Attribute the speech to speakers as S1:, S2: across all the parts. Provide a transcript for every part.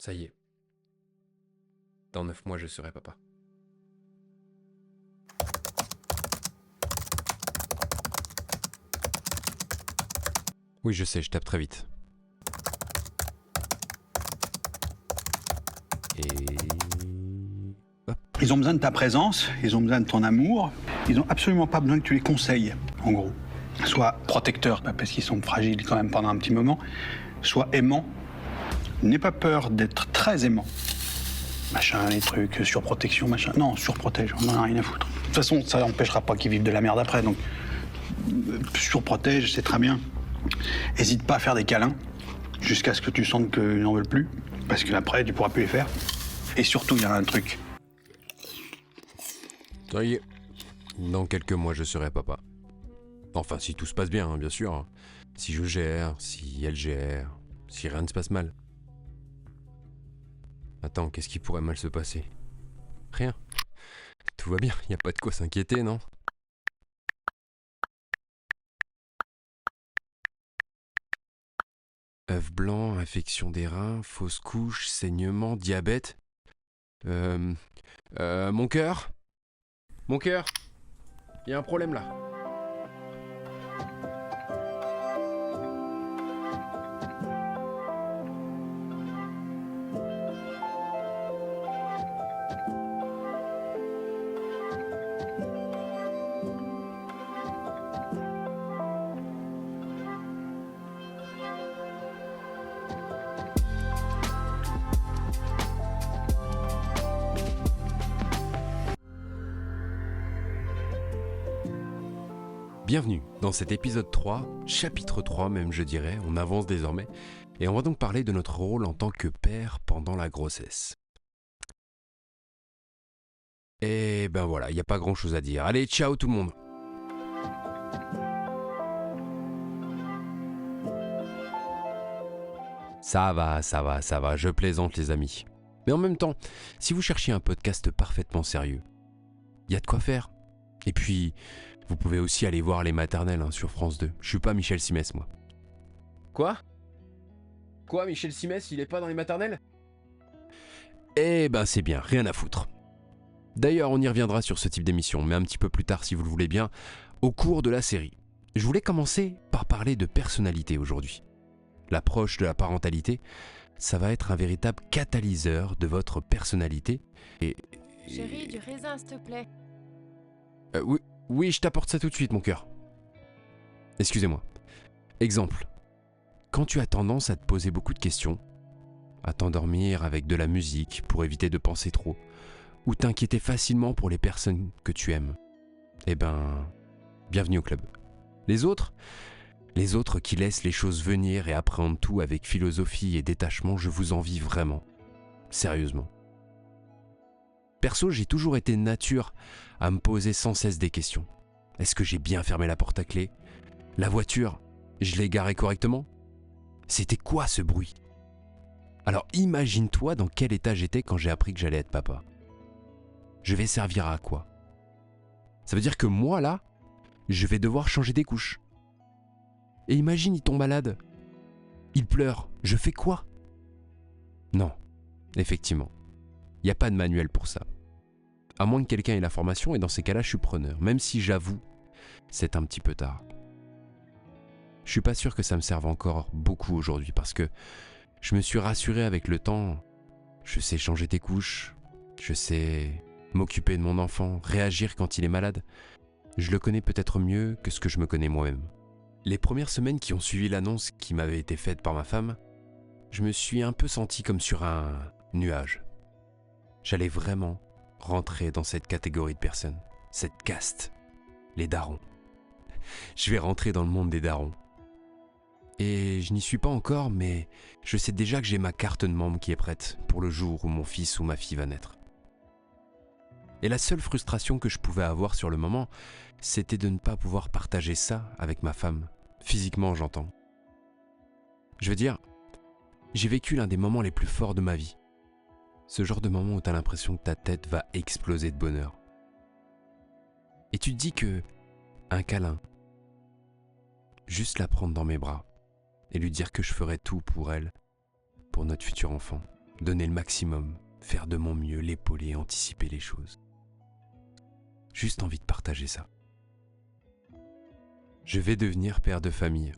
S1: Ça y est. Dans 9 mois, je serai papa. Oui, je sais, je tape très vite. Et... hop.
S2: Ils ont besoin de ta présence, ils ont besoin de ton amour, ils n'ont absolument pas besoin que tu les conseilles, en gros. Sois protecteur, parce qu'ils sont fragiles quand même pendant un petit moment, sois aimant. N'aie pas peur d'être très aimant. Machin, les trucs, surprotection, machin. Non, surprotège, on en a rien à foutre. De toute façon, ça n'empêchera pas qu'ils vivent de la merde après, donc surprotège, c'est très bien. Hésite pas à faire des câlins, jusqu'à ce que tu sentes qu'ils n'en veulent plus, parce qu'après, tu pourras plus les faire. Et surtout, il y a un truc.
S1: Ça y est. Dans quelques mois, je serai papa. Enfin, si tout se passe bien, hein, bien sûr. Si je gère, si elle gère, si rien ne se passe mal. Attends, qu'est-ce qui pourrait mal se passer? Rien. Tout va bien, y a pas de quoi s'inquiéter, non? œuf blanc, infection des reins, fausse couche, saignement, diabète. Mon cœur? Mon cœur? Y a un problème là. Bienvenue dans cet épisode 3, chapitre 3 même je dirais, on avance désormais, et on va donc parler de notre rôle en tant que père pendant la grossesse. Et ben voilà, il n'y a pas grand chose à dire. Allez, ciao tout le monde. Ça va, je plaisante les amis. Mais en même temps, si vous cherchiez un podcast parfaitement sérieux, il y a de quoi faire. Et puis, vous pouvez aussi aller voir Les Maternelles sur France 2. Je suis pas Michel Simès, moi. Quoi? Quoi, Michel Simès, il est pas dans Les Maternelles? Eh ben c'est bien, rien à foutre. D'ailleurs, on y reviendra sur ce type d'émission, mais un petit peu plus tard si vous le voulez bien, au cours de la série. Je voulais commencer par parler de personnalité aujourd'hui. L'approche de la parentalité, ça va être un véritable catalyseur de votre personnalité et...
S3: Chérie, du raisin, s'il te plaît.
S1: Oui, je t'apporte ça tout de suite, mon cœur. Excusez-moi. Exemple. Quand tu as tendance à te poser beaucoup de questions, à t'endormir avec de la musique pour éviter de penser trop, ou t'inquiéter facilement pour les personnes que tu aimes, eh ben, bienvenue au club. Les autres qui laissent les choses venir et appréhendent tout avec philosophie et détachement, je vous envie vraiment. Sérieusement. Perso, j'ai toujours été de nature à me poser sans cesse des questions. Est-ce que j'ai bien fermé la porte à clé? La voiture, je l'ai garée correctement? C'était quoi ce bruit? Alors imagine-toi dans quel état j'étais quand j'ai appris que j'allais être papa. Je vais servir à quoi? Ça veut dire que moi là, je vais devoir changer des couches. Et imagine, il tombe malade. Il pleure. Je fais quoi? Non, effectivement. Il n'y a pas de manuel pour ça. À moins que quelqu'un ait la formation, et dans ces cas-là, je suis preneur. Même si j'avoue, c'est un petit peu tard. Je suis pas sûr que ça me serve encore beaucoup aujourd'hui, parce que je me suis rassuré avec le temps. Je sais changer des couches, je sais m'occuper de mon enfant, réagir quand il est malade. Je le connais peut-être mieux que ce que je me connais moi-même. Les premières semaines qui ont suivi l'annonce qui m'avait été faite par ma femme, je me suis un peu senti comme sur un nuage. J'allais vraiment rentrer dans cette catégorie de personnes, cette caste, les darons. Je vais rentrer dans le monde des darons. Et je n'y suis pas encore, mais je sais déjà que j'ai ma carte de membre qui est prête pour le jour où mon fils ou ma fille va naître. Et la seule frustration que je pouvais avoir sur le moment, c'était de ne pas pouvoir partager ça avec ma femme. Physiquement, j'entends. Je veux dire, j'ai vécu l'un des moments les plus forts de ma vie. Ce genre de moment où tu as l'impression que ta tête va exploser de bonheur. Et tu te dis que un câlin, juste la prendre dans mes bras et lui dire que je ferai tout pour elle, pour notre futur enfant, donner le maximum, faire de mon mieux, l'épauler, anticiper les choses. Juste envie de partager ça. Je vais devenir père de famille.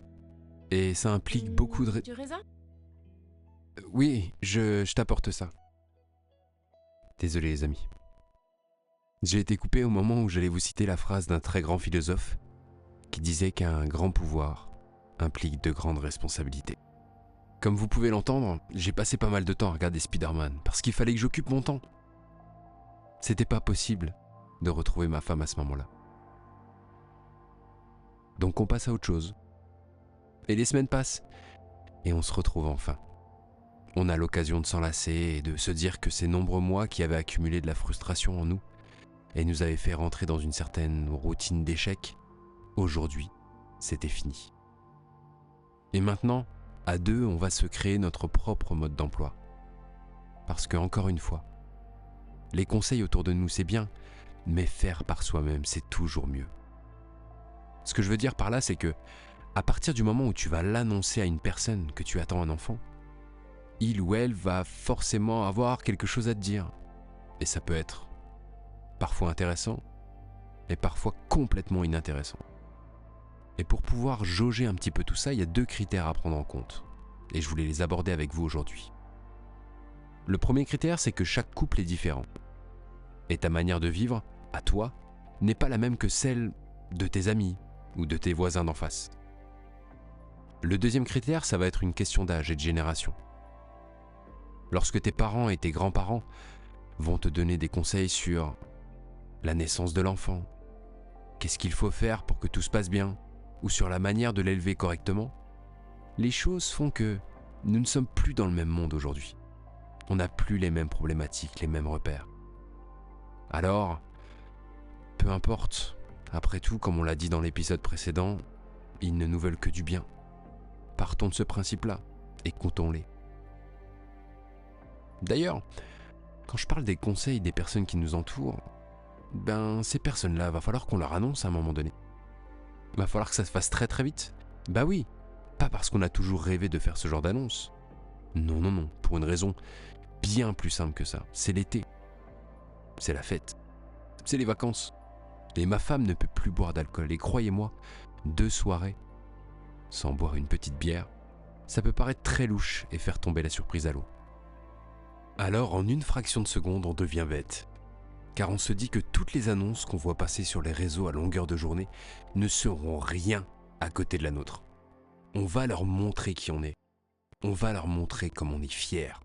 S1: Et ça implique beaucoup de...
S3: Du raisin?
S1: Oui, je t'apporte ça. Désolé les amis. J'ai été coupé au moment où j'allais vous citer la phrase d'un très grand philosophe qui disait qu'un grand pouvoir implique de grandes responsabilités. Comme vous pouvez l'entendre, j'ai passé pas mal de temps à regarder Spider-Man parce qu'il fallait que j'occupe mon temps. C'était pas possible de retrouver ma femme à ce moment-là. Donc on passe à autre chose. Et les semaines passent et on se retrouve enfin. On a l'occasion de s'enlacer et de se dire que ces nombreux mois qui avaient accumulé de la frustration en nous et nous avaient fait rentrer dans une certaine routine d'échec, aujourd'hui, c'était fini. Et maintenant, à deux, on va se créer notre propre mode d'emploi. Parce que, encore une fois, les conseils autour de nous, c'est bien, mais faire par soi-même, c'est toujours mieux. Ce que je veux dire par là, c'est que, à partir du moment où tu vas l'annoncer à une personne que tu attends un enfant, il ou elle va forcément avoir quelque chose à te dire. Et ça peut être parfois intéressant, mais parfois complètement inintéressant. Et pour pouvoir jauger un petit peu tout ça, il y a 2 critères à prendre en compte. Et je voulais les aborder avec vous aujourd'hui. Le premier critère, c'est que chaque couple est différent. Et ta manière de vivre, à toi, n'est pas la même que celle de tes amis ou de tes voisins d'en face. Le deuxième critère, ça va être une question d'âge et de génération. Lorsque tes parents et tes grands-parents vont te donner des conseils sur la naissance de l'enfant, qu'est-ce qu'il faut faire pour que tout se passe bien, ou sur la manière de l'élever correctement, les choses font que nous ne sommes plus dans le même monde aujourd'hui. On n'a plus les mêmes problématiques, les mêmes repères. Alors, peu importe, après tout, comme on l'a dit dans l'épisode précédent, ils ne nous veulent que du bien. Partons de ce principe-là, et comptons-les. D'ailleurs, quand je parle des conseils des personnes qui nous entourent, ces personnes-là, va falloir qu'on leur annonce à un moment donné. Va falloir que ça se fasse très très vite. Bah oui, pas parce qu'on a toujours rêvé de faire ce genre d'annonce. Non, pour une raison bien plus simple que ça. C'est l'été. C'est la fête. C'est les vacances. Et ma femme ne peut plus boire d'alcool. Et croyez-moi, 2 soirées sans boire une petite bière, ça peut paraître très louche et faire tomber la surprise à l'eau. Alors, en une fraction de seconde, on devient bête. Car on se dit que toutes les annonces qu'on voit passer sur les réseaux à longueur de journée ne seront rien à côté de la nôtre. On va leur montrer qui on est. On va leur montrer comme on est fier.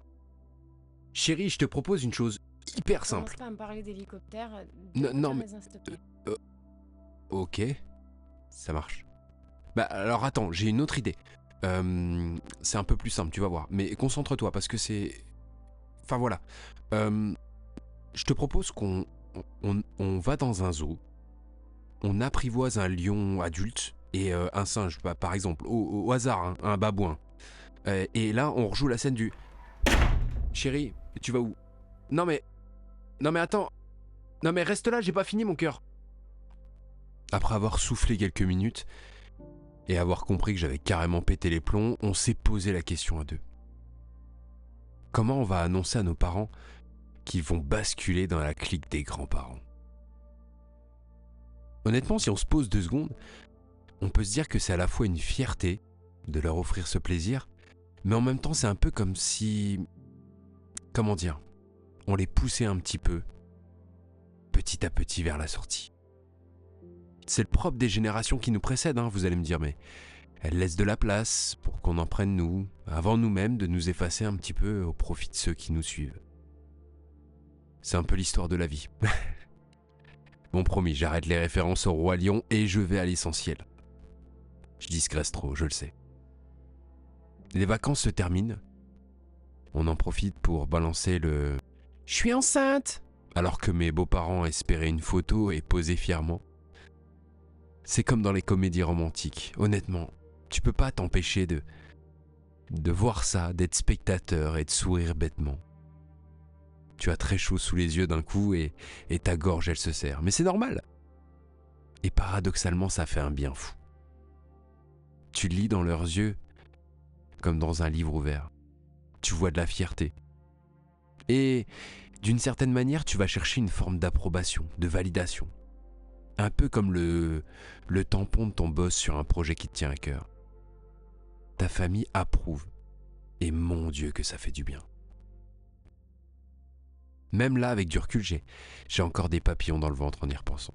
S1: Chérie, je te propose une chose hyper simple.
S3: Commence pas à me parler d'hélicoptère.
S1: Non, mais...
S3: Raisin, s'il te plaît.
S1: Ok, ça marche. Bah alors attends, j'ai une autre idée. C'est un peu plus simple, tu vas voir. Mais concentre-toi parce que c'est... Enfin voilà. Je te propose qu'on va dans un zoo, on apprivoise un lion adulte et un singe, par exemple, au hasard, hein, un babouin. Et là, on rejoue la scène du... Chérie, tu vas où? Non mais attends. Non mais reste là, j'ai pas fini mon cœur. Après avoir soufflé quelques minutes et avoir compris que j'avais carrément pété les plombs, on s'est posé la question à deux. Comment on va annoncer à nos parents qu'ils vont basculer dans la clique des grands-parents? Honnêtement, si on se pose 2 secondes, on peut se dire que c'est à la fois une fierté de leur offrir ce plaisir, mais en même temps c'est un peu comme si... Comment dire? On les poussait un petit peu, petit à petit vers la sortie. C'est le propre des générations qui nous précèdent, hein, vous allez me dire, mais elles laissent de la place pour qu'on en prenne nous, avant nous-mêmes de nous effacer un petit peu au profit de ceux qui nous suivent. C'est un peu l'histoire de la vie. Bon, promis, j'arrête les références au Roi Lion et je vais à l'essentiel. Je disgresse trop, je le sais. Les vacances se terminent. On en profite pour balancer le « Je suis enceinte !» alors que mes beaux-parents espéraient une photo et posaient fièrement. C'est comme dans les comédies romantiques. Honnêtement, tu peux pas t'empêcher de voir ça, d'être spectateur et de sourire bêtement. Tu as très chaud sous les yeux d'un coup et ta gorge elle se serre. Mais c'est normal. Et paradoxalement, ça fait un bien fou. Tu lis dans leurs yeux comme dans un livre ouvert. Tu vois de la fierté, Et d'une certaine manière, tu vas chercher une forme d'approbation, de validation. Un peu comme le tampon de ton boss sur un projet qui te tient à cœur. Ta famille approuve. Et mon Dieu que ça fait du bien. Même là, avec du recul, j'ai encore des papillons dans le ventre en y repensant.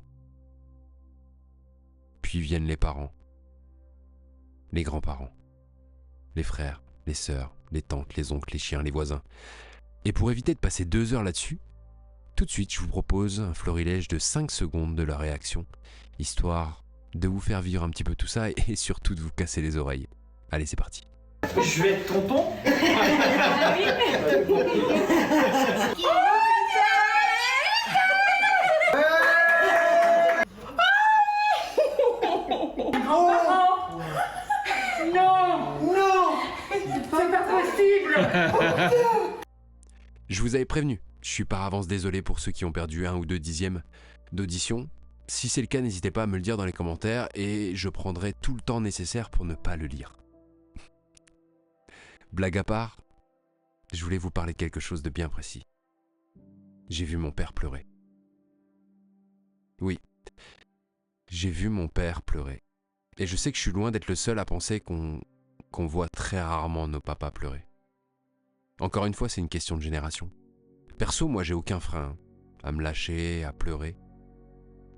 S1: Puis viennent les parents, les grands-parents, les frères, les sœurs, les tantes, les oncles, les chiens, les voisins. Et pour éviter de passer 2 heures là-dessus, tout de suite, je vous propose un florilège de 5 secondes de leur réaction, histoire de vous faire vivre un petit peu tout ça et surtout de vous casser les oreilles. Allez, c'est parti.
S4: Je vais être tonton.
S1: Je vous avais prévenu, je suis par avance désolé pour ceux qui ont perdu 1 ou 2 dixièmes d'audition. Si c'est le cas, n'hésitez pas à me le dire dans les commentaires et je prendrai tout le temps nécessaire pour ne pas le lire. Blague à part, je voulais vous parler de quelque chose de bien précis. J'ai vu mon père pleurer. Oui, j'ai vu mon père pleurer. Et je sais que je suis loin d'être le seul à penser qu'on voit très rarement nos papas pleurer. Encore une fois, c'est une question de génération. Perso, moi, j'ai aucun frein à me lâcher, à pleurer.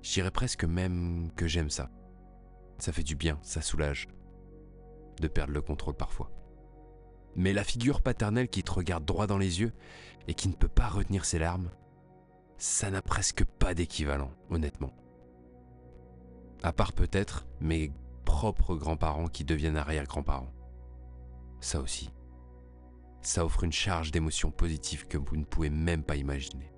S1: Je dirais presque même que j'aime ça. Ça fait du bien, ça soulage de perdre le contrôle parfois. Mais la figure paternelle qui te regarde droit dans les yeux et qui ne peut pas retenir ses larmes, ça n'a presque pas d'équivalent, honnêtement. À part peut-être mes propres grands-parents qui deviennent arrière-grands-parents. Ça aussi. Ça offre une charge d'émotions positives que vous ne pouvez même pas imaginer.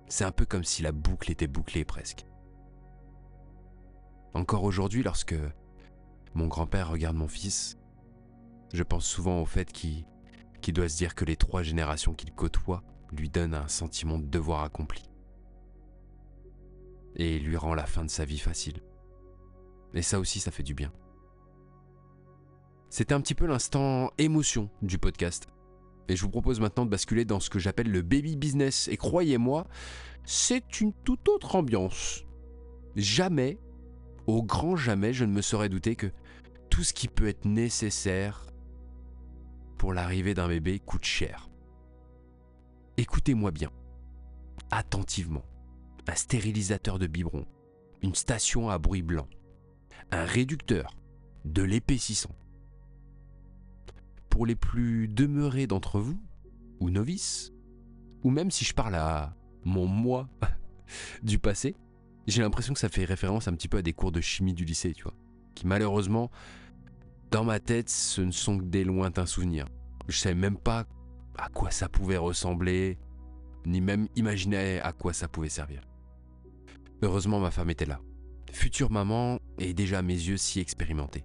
S1: C'est un peu comme si la boucle était bouclée presque. Encore aujourd'hui, lorsque mon grand-père regarde mon fils, je pense souvent au fait qu'il doit se dire que les 3 générations qu'il côtoie lui donnent un sentiment de devoir accompli. Et lui rend la fin de sa vie facile. Et ça aussi, ça fait du bien. C'était un petit peu l'instant émotion du podcast. Et je vous propose maintenant de basculer dans ce que j'appelle le baby business. Et croyez-moi, c'est une toute autre ambiance. Jamais, au grand jamais, je ne me serais douté que tout ce qui peut être nécessaire pour l'arrivée d'un bébé coûte cher. Écoutez-moi bien, attentivement. Un stérilisateur de biberon, une station à bruit blanc, un réducteur, de l'épaississant. Pour les plus demeurés d'entre vous, ou novices, ou même si je parle à mon moi du passé, j'ai l'impression que ça fait référence un petit peu à des cours de chimie du lycée, tu vois, qui malheureusement, dans ma tête, ce ne sont que des lointains souvenirs. Je savais même pas à quoi ça pouvait ressembler, ni même imaginer à quoi ça pouvait servir. Heureusement, ma femme était là. Future maman et déjà à mes yeux si expérimentée.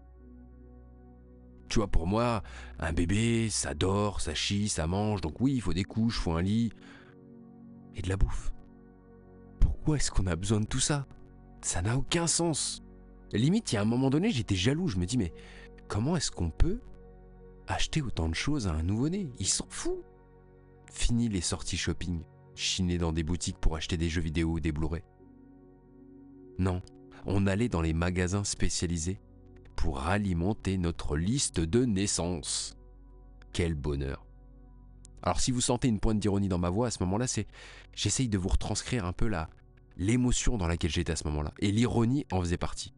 S1: Tu vois, pour moi, un bébé, ça dort, ça chie, ça mange, donc oui, il faut des couches, il faut un lit et de la bouffe. Pourquoi est-ce qu'on a besoin de tout ça? Ça n'a aucun sens. Limite, il y a un moment donné, j'étais jaloux, je me dis, mais comment est-ce qu'on peut acheter autant de choses à un nouveau-né? Il s'en fout. Fini les sorties shopping, chiner dans des boutiques pour acheter des jeux vidéo ou des Blu-ray. Non, on allait dans les magasins spécialisés pour alimenter notre liste de naissance. Quel bonheur. Alors si vous sentez une pointe d'ironie dans ma voix à ce moment-là, j'essaye de vous retranscrire un peu l'émotion dans laquelle j'étais à ce moment-là. Et l'ironie en faisait partie.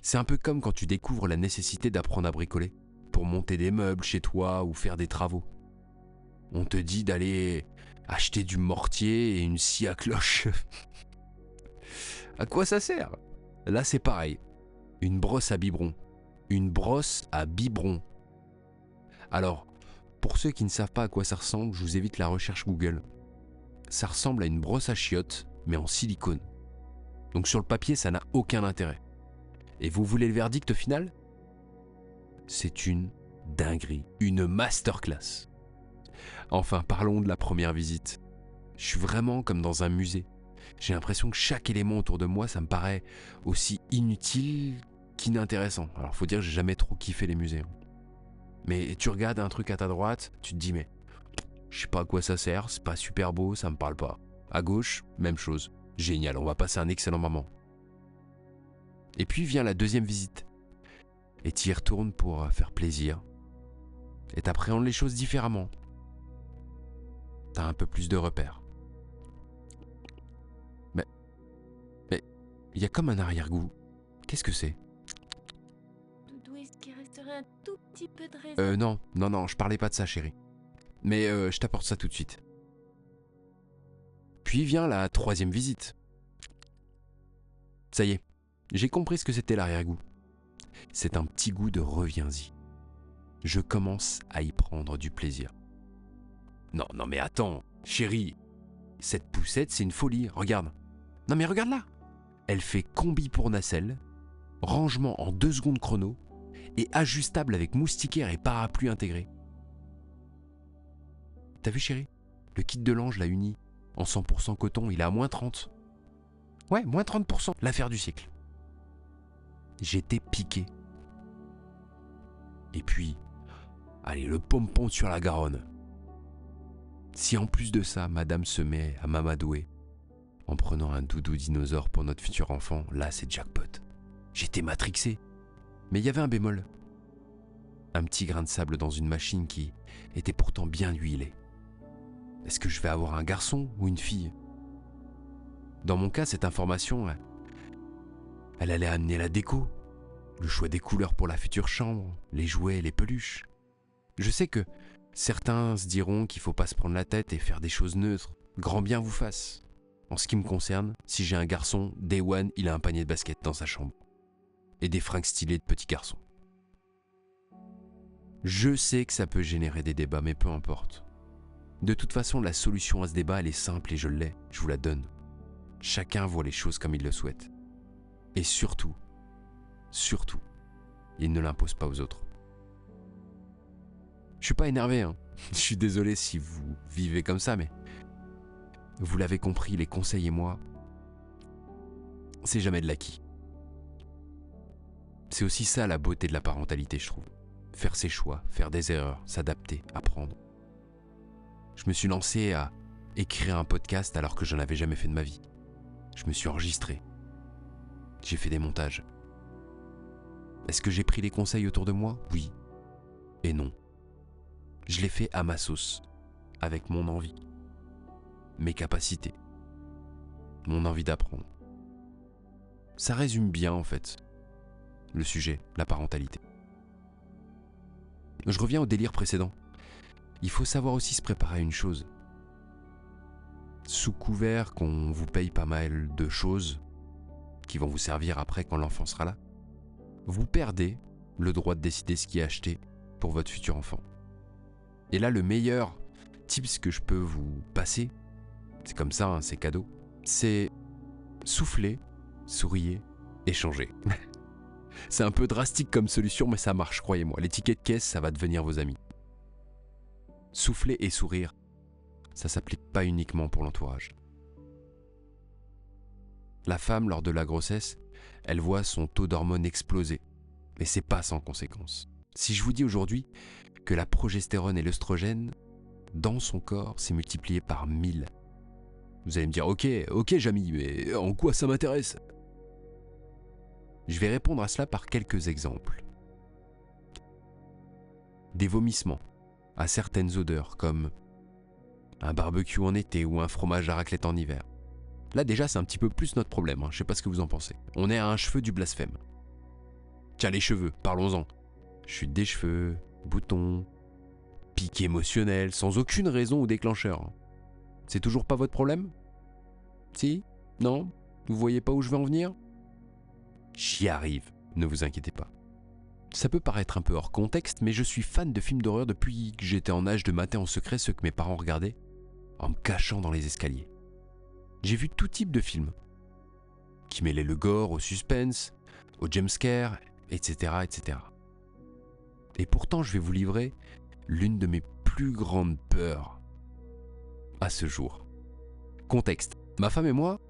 S1: C'est un peu comme quand tu découvres la nécessité d'apprendre à bricoler pour monter des meubles chez toi ou faire des travaux. On te dit d'aller acheter du mortier et une scie à cloche. À quoi ça sert? Là, c'est pareil. Une brosse à biberon. Une brosse à biberon. Alors, pour ceux qui ne savent pas à quoi ça ressemble, je vous évite la recherche Google. Ça ressemble à une brosse à chiottes, mais en silicone. Donc sur le papier, ça n'a aucun intérêt. Et vous voulez le verdict final? C'est une dinguerie, une masterclass. Enfin, parlons de la première visite. Je suis vraiment comme dans un musée. J'ai l'impression que chaque élément autour de moi, ça me paraît aussi inutile qu'inintéressant. Alors faut dire que j'ai jamais trop kiffé les musées. Mais tu regardes un truc à ta droite, tu te dis mais Je sais pas à quoi ça sert, c'est pas super beau, ça me parle pas. À gauche, même chose. Génial, on va passer un excellent moment. Et puis vient la deuxième visite. Et tu y retournes pour faire plaisir. Et t'appréhendes les choses différemment. T'as un peu plus de repères. Mais il y a comme un arrière-goût. Qu'est-ce que c'est ?
S3: Doudou, est-ce qu'il resterait un tout petit peu de raisin?
S1: Non, je parlais pas de ça, chérie. Mais je t'apporte ça tout de suite. Puis vient la troisième visite. Ça y est, j'ai compris ce que c'était l'arrière-goût. C'est un petit goût de reviens-y. Je commence à y prendre du plaisir. Non mais attends, chérie, cette poussette c'est une folie, regarde. Non mais regarde là. Elle fait combi pour nacelle, rangement en 2 secondes chrono et ajustable avec moustiquaire et parapluie intégré. T'as vu chérie? Le kit de l'ange l'a uni en 100% coton, il est à moins 30. Ouais, moins 30%, l'affaire du siècle. J'étais piqué. Et puis, allez, le pompon sur la Garonne. Si en plus de ça, madame se met à m'amadouer en prenant un doudou dinosaure pour notre futur enfant, là c'est jackpot. J'étais matrixé. Mais il y avait un bémol. Un petit grain de sable dans une machine qui était pourtant bien huilée. Est-ce que je vais avoir un garçon ou une fille? Dans mon cas, cette information, elle allait amener la déco, le choix des couleurs pour la future chambre, les jouets, les peluches. Je sais que certains se diront qu'il ne faut pas se prendre la tête et faire des choses neutres. Grand bien vous fasse. En ce qui me concerne, si j'ai un garçon, Day One, il a un panier de basket dans sa chambre. Et des fringues stylées de petit garçon. Je sais que ça peut générer des débats, mais peu importe. De toute façon, la solution à ce débat, elle est simple et je l'ai, je vous la donne. Chacun voit les choses comme il le souhaite. Et surtout, il ne l'impose pas aux autres. Je suis pas énervé, hein. Je suis désolé si vous vivez comme ça, mais vous l'avez compris, les conseils et moi, c'est jamais de l'acquis. C'est aussi ça la beauté de la parentalité, je trouve. Faire ses choix, faire des erreurs, s'adapter, apprendre. Je me suis lancé à écrire un podcast alors que je n'avais jamais fait de ma vie. Je me suis enregistré. J'ai fait des montages. Est-ce que j'ai pris les conseils autour de moi? Oui. Et non. Je l'ai fait à ma sauce, avec mon envie, mes capacités, mon envie d'apprendre. Ça résume bien en fait le sujet, la parentalité. Je reviens au délire précédent. Il faut savoir aussi se préparer à une chose. Sous couvert qu'on vous paye pas mal de choses qui vont vous servir après quand l'enfant sera là, vous perdez le droit de décider ce qui est acheté pour votre futur enfant. Et là, le meilleur tips que je peux vous passer, c'est comme ça, hein, c'est cadeau, c'est souffler, souriez, échanger. C'est un peu drastique comme solution, mais ça marche, croyez-moi. Les tickets de caisse, ça va devenir vos amis. Souffler et sourire, ça s'applique pas uniquement pour l'entourage. La femme, lors de la grossesse, elle voit son taux d'hormones exploser, mais c'est pas sans conséquence. Si je vous dis aujourd'hui que la progestérone et l'œstrogène, dans son corps, s'est multiplié par 1000, vous allez me dire, ok Jamy, mais en quoi ça m'intéresse? Je vais répondre à cela par quelques exemples. Des vomissements à certaines odeurs, comme un barbecue en été ou un fromage à raclette en hiver. Là déjà, c'est un petit peu plus notre problème, hein. Je sais pas ce que vous en pensez. On est à un cheveu du blasphème. Tiens, les cheveux, parlons-en. Chute des cheveux, boutons, pic émotionnel, sans aucune raison ou déclencheur. C'est toujours pas votre problème? Si? Non? Vous voyez pas où je veux en venir? J'y arrive, ne vous inquiétez pas. Ça peut paraître un peu hors contexte, mais je suis fan de films d'horreur depuis que j'étais en âge de mater en secret ceux que mes parents regardaient, en me cachant dans les escaliers. J'ai vu tout type de films, qui mêlaient le gore au suspense, au jumpscare, etc., etc. Et pourtant, je vais vous livrer l'une de mes plus grandes peurs à ce jour. Contexte. Ma femme et moi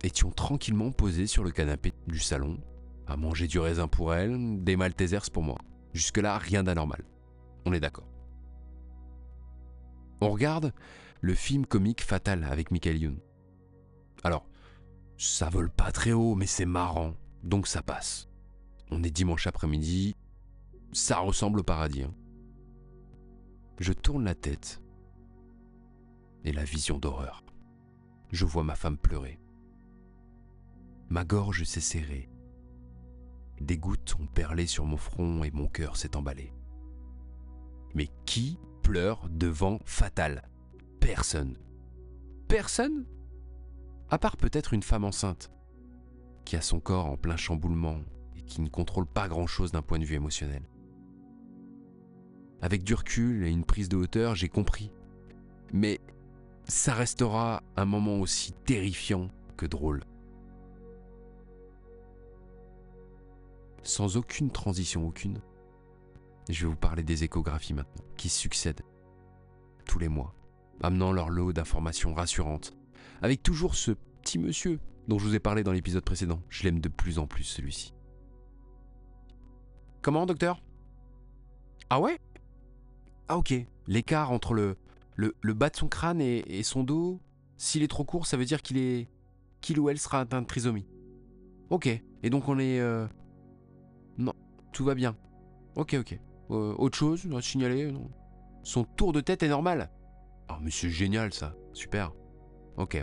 S1: étions tranquillement posés sur le canapé du salon, à manger du raisin pour elle, des Maltesers pour moi. Jusque-là, rien d'anormal. On est d'accord. On regarde le film comique Fatal avec Michael Youn. Alors, ça vole pas très haut, mais c'est marrant, donc ça passe. On est dimanche après-midi, ça ressemble au paradis. Hein. Je tourne la tête, et la vision d'horreur. Je vois ma femme pleurer. Ma gorge s'est serrée. Des gouttes ont perlé sur mon front et mon cœur s'est emballé. Mais qui pleure devant Fatal? Personne. Personne? À part peut-être une femme enceinte, qui a son corps en plein chamboulement et qui ne contrôle pas grand-chose d'un point de vue émotionnel. Avec du recul et une prise de hauteur, j'ai compris. Mais ça restera un moment aussi terrifiant que drôle. Sans aucune transition, aucune, je vais vous parler des échographies maintenant, qui succèdent tous les mois, amenant leur lot d'informations rassurantes, avec toujours ce petit monsieur dont je vous ai parlé dans l'épisode précédent. Je l'aime de plus en plus, celui-ci. Comment, docteur? Ah ouais? Ah ok, l'écart entre le bas de son crâne et son dos, s'il est trop court, ça veut dire qu'il ou elle sera atteint de trisomie. Ok, et donc on est... Non, tout va bien. Ok. Autre chose à signaler? Non. Son tour de tête est normal. Oh mais c'est génial ça, super. Ok.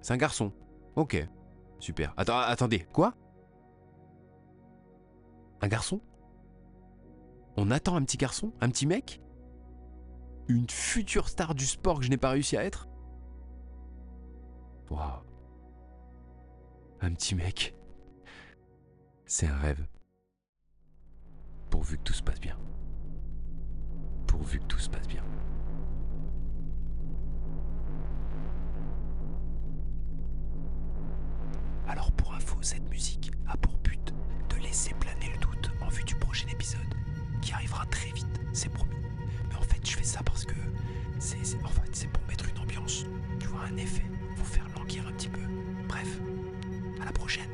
S1: C'est un garçon. Ok, super. Attendez, quoi? Un garçon? On attend un petit garçon? Un petit mec? Une future star du sport que je n'ai pas réussi à être? Waouh. Un petit mec. C'est un rêve. Pourvu que tout se passe bien. Pourvu que tout se passe bien. Alors pour info, cette musique a pour but de laisser planer le doute en vue du prochain épisode, qui arrivera très vite, c'est promis. Mais en fait, je fais ça parce que c'est pour mettre une ambiance, tu vois, un effet, vous faire languir un petit peu. Bref, à la prochaine.